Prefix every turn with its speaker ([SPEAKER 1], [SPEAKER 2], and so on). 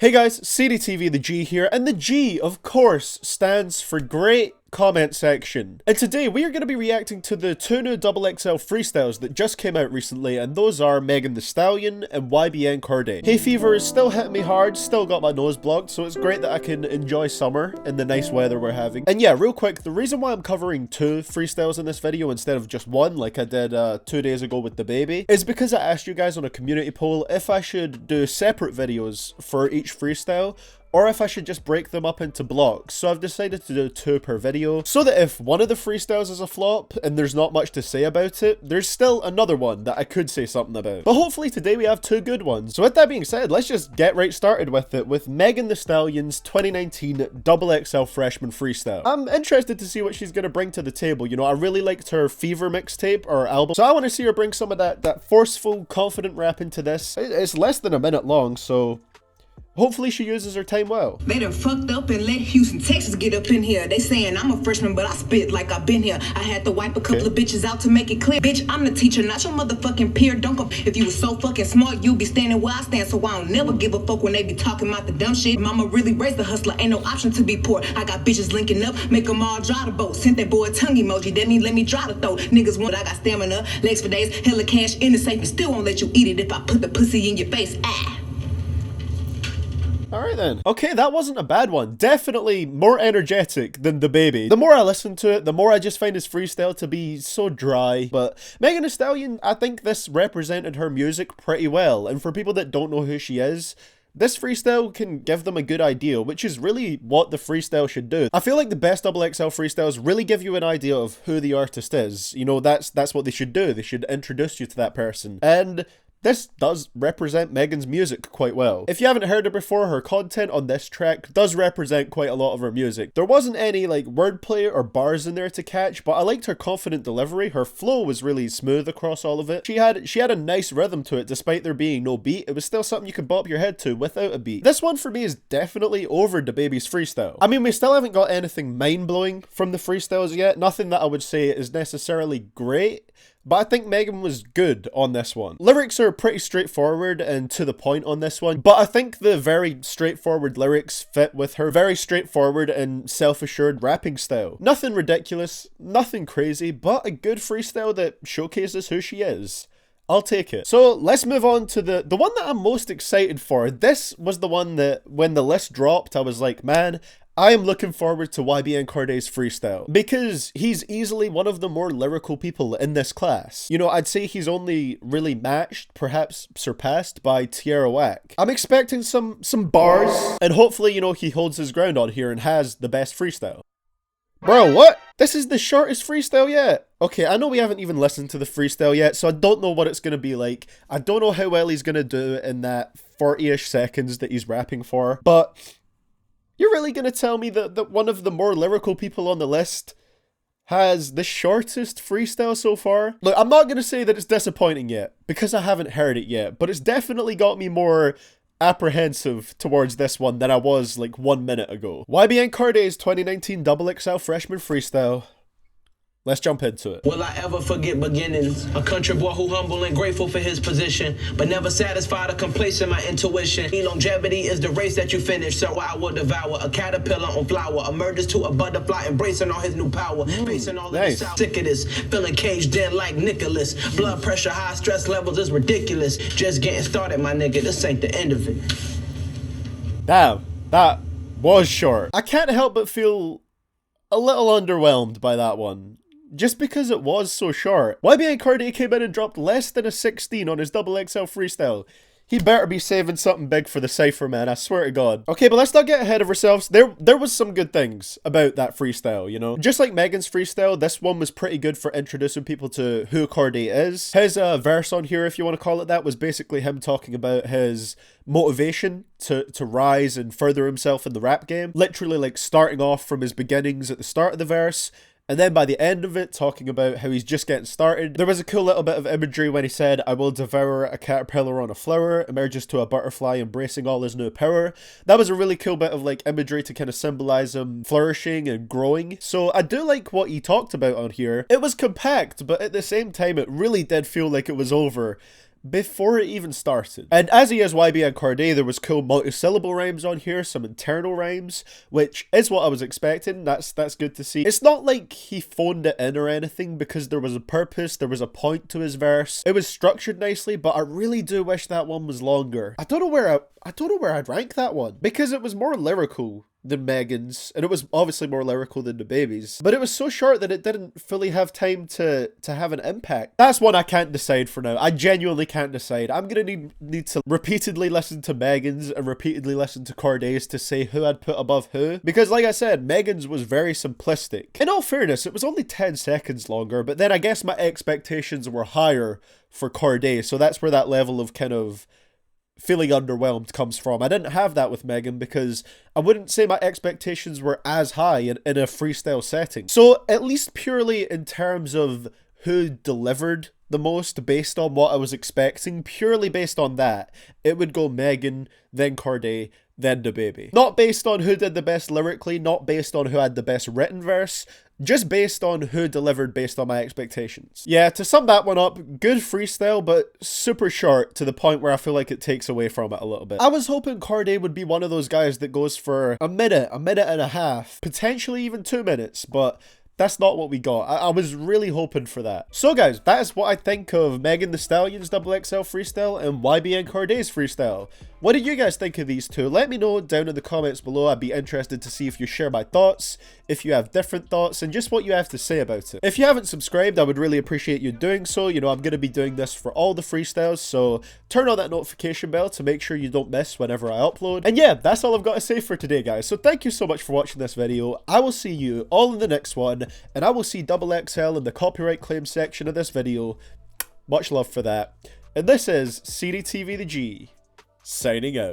[SPEAKER 1] Hey guys, CDTVThaG here, and the G, of course, stands for Great Comment Section. And today we are going to be reacting to the two new XXL Freestyles that just came out recently, and those are Megan Thee Stallion and YBN Cordae. Hay fever is still hitting me hard, still got my nose blocked, so it's great that I can enjoy summer in the nice weather we're having. And yeah, real quick, the reason why I'm covering two freestyles in this video instead of just one, like I did 2 days ago with the baby, is because I asked you guys on a community poll if I should do separate videos for each freestyle, or if I should just break them up into blocks. So I've decided to do 2 per video, so that if one of the freestyles is a flop and there's not much to say about it, there's still another one that I could say something about. But hopefully today we have 2 good ones. So with that being said, let's just get right started with it, with Megan Thee Stallion's 2019 XXL Freshman Freestyle. I'm interested to see what she's gonna bring to the table. You know, I really liked her Fever mixtape or album, so I want to see her bring some of that forceful, confident rap into this. It's less than a minute long, so hopefully she uses her time well.
[SPEAKER 2] They done fucked up and let Houston, Texas get up in here. They saying I'm a freshman, but I spit like I've been here. I had to wipe a couple of bitches out to make it clear. Bitch, I'm the teacher, not your motherfucking peer. Don't go. If you was so fucking smart, you'd be standing where I stand. So I don't never give a fuck when they be talking about the dumb shit. Mama really raised the hustler, ain't no option to be poor. I got bitches linking up, make them all dry the boat. Sent that boy a tongue emoji, that mean let me dry the throat. Niggas want, I got stamina, legs for days, hella cash in the safe, and still won't let you eat it if I put the pussy in your face. Ah.
[SPEAKER 1] Alright then. Okay, that wasn't a bad one. Definitely more energetic than the baby. The more I listen to it, the more I just find his freestyle to be so dry. But Megan Thee Stallion, I think this represented her music pretty well. And for people that don't know who she is, this freestyle can give them a good idea, which is really what the freestyle should do. I feel like the best XXL freestyles really give you an idea of who the artist is. You know, that's what they should do. They should introduce you to that person. And this does represent Megan's music quite well. If you haven't heard her before, her content on this track does represent quite a lot of her music. There wasn't any like wordplay or bars in there to catch, but I liked her confident delivery. Her flow was really smooth across all of it. She had a nice rhythm to it despite there being no beat. It was still something you could bop your head to without a beat. This one for me is definitely over the baby's freestyle. I mean, we still haven't got anything mind-blowing from the freestyles yet. Nothing that I would say is necessarily great, but I think Megan was good on this one. Lyrics are pretty straightforward and to the point on this one, but I think the very straightforward lyrics fit with her very straightforward and self-assured rapping style. Nothing ridiculous, nothing crazy, but a good freestyle that showcases who she is. I'll take it. So let's move on to the one that I'm most excited for. This was the one that when the list dropped, I was like, man, I am looking forward to YBN Cordae's freestyle, because he's easily one of the more lyrical people in this class. You know, I'd say he's only really matched, perhaps surpassed, by Tierra Whack. I'm expecting some bars, and hopefully, you know, he holds his ground on here and has the best freestyle. Bro, what? This is the shortest freestyle yet. Okay, I know we haven't even listened to the freestyle yet, so I don't know what it's going to be like. I don't know how well he's going to do in that 40-ish seconds that he's rapping for, but you're really going to tell me that one of the more lyrical people on the list has the shortest freestyle so far? Look, I'm not going to say that it's disappointing yet, because I haven't heard it yet, but it's definitely got me more apprehensive towards this one than I was like 1 minute ago. YBN Cordae's 2019 XXL Freshman Freestyle. Let's jump into it.
[SPEAKER 3] Will I ever forget beginnings? A country boy who humble and grateful for his position, but never satisfied or complacent my intuition. Longevity is the race that you finish, so I will devour a caterpillar on flower, emerges to a butterfly, embracing all his new power, facing all
[SPEAKER 1] nice.
[SPEAKER 3] of the sick of this, feeling caged in like Nicholas. Blood pressure high, stress levels is ridiculous. Just getting started, my nigga. This ain't the end of it.
[SPEAKER 1] Damn, that was short. I can't help but feel a little underwhelmed by that one, just because it was so short. YBN Cordae came in and dropped less than a 16 on his XXL freestyle. He better be saving something big for the cypher, man, I swear to God. Okay, but let's not get ahead of ourselves. There was some good things about that freestyle, you know? Just like Megan's freestyle, this one was pretty good for introducing people to who Cordae is. His verse on here, if you want to call it that, was basically him talking about his motivation to rise and further himself in the rap game. Literally like starting off from his beginnings at the start of the verse, and then by the end of it, talking about how he's just getting started. There was a cool little bit of imagery when he said, I will devour a caterpillar on a flower, emerges to a butterfly, embracing all his new power. That was a really cool bit of like imagery to kind of symbolize him flourishing and growing. So I do like what he talked about on here. It was compact, but at the same time, it really did feel like it was over. before it even started. And as he is YBN Cordae, there was cool multi-syllable rhymes on here, some internal rhymes, which is what I was expecting. That's good to see. It's not like he phoned it in or anything, because there was a purpose, there was a point to his verse. It was structured nicely, but I really do wish that one was longer. I don't know where I'd rank that one, because it was more lyrical than Megan's, and it was obviously more lyrical than the baby's, but it was so short that it didn't fully have time to have an impact. That's one I can't decide for now. I genuinely can't decide. I'm gonna need to repeatedly listen to Megan's and repeatedly listen to Cordae's to say who I'd put above who, because like I said, Megan's was very simplistic. In all fairness, it was only 10 seconds longer, but then I guess my expectations were higher for Cordae, so that's where that level of kind of feeling underwhelmed comes from. I didn't have that with Megan, because I wouldn't say my expectations were as high in a freestyle setting. So at least purely in terms of who delivered the most based on what I was expecting, purely based on that, it would go Megan, then Cordae, then DaBaby. Not based on who did the best lyrically, not based on who had the best written verse, just based on who delivered based on my expectations. Yeah, to sum that one up, good freestyle, but super short to the point where I feel like it takes away from it a little bit. I was hoping Cordae would be one of those guys that goes for a minute and a half, potentially even 2 minutes, but that's not what we got. I was really hoping for that. So guys, that is what I think of Megan Thee Stallion's XXL Freestyle and YBN Cordae's Freestyle. What did you guys think of these two? Let me know down in the comments below. I'd be interested to see if you share my thoughts, if you have different thoughts, and just what you have to say about it. If you haven't subscribed, I would really appreciate you doing so. You know, I'm going to be doing this for all the freestyles, so turn on that notification bell to make sure you don't miss whenever I upload. And yeah, that's all I've got to say for today, guys. So thank you so much for watching this video. I will see you all in the next one, and I will see XXL in the copyright claim section of this video. Much love for that. And this is CDTVThaG, signing out.